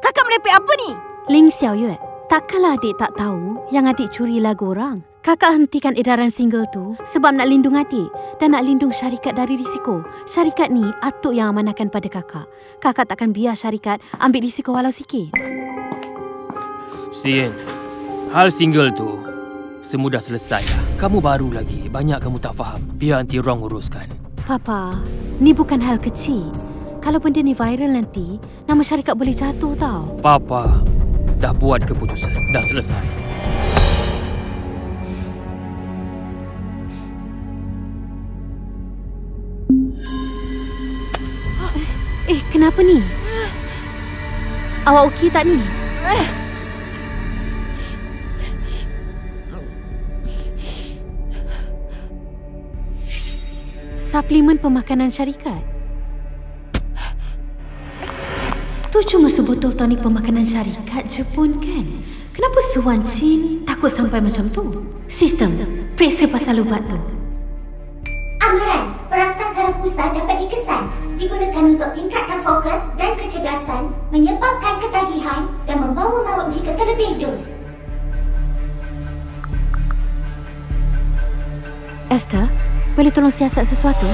Kakak merepek apa ni? Ling Xiaoyue, takkanlah adik tak tahu yang adik curi lagu orang. Kakak hentikan edaran single tu sebab nak lindung adik dan nak lindung syarikat dari risiko. Syarikat ni atuk yang amanahkan pada kakak. Kakak takkan biar syarikat ambil risiko walau sikit. Sin, hal single tu semua dah selesai dah. Kamu baru lagi, banyak kamu tak faham. Biar Aunty Rong uruskan. Papa, ni bukan hal kecil. Kalau benda ni viral nanti, nama syarikat boleh jatuh tau. Papa dah buat keputusan, dah selesai. Kenapa ni? Awak okey tak ni? Suplemen pemakanan syarikat? Tu cuma sebotol tonik pemakanan syarikat je pun kan? Kenapa Suan Chin takut sampai macam tu? Sistem, periksa pasal ubat tu. Amaran perangsang saraf pusat dapat dikesan, digunakan untuk tingkatkan fokus dan kecerdasan, menyebabkan ketagihan dan membawa maut jika terlebih dos. Esther, boleh tolong siasat sesuatu?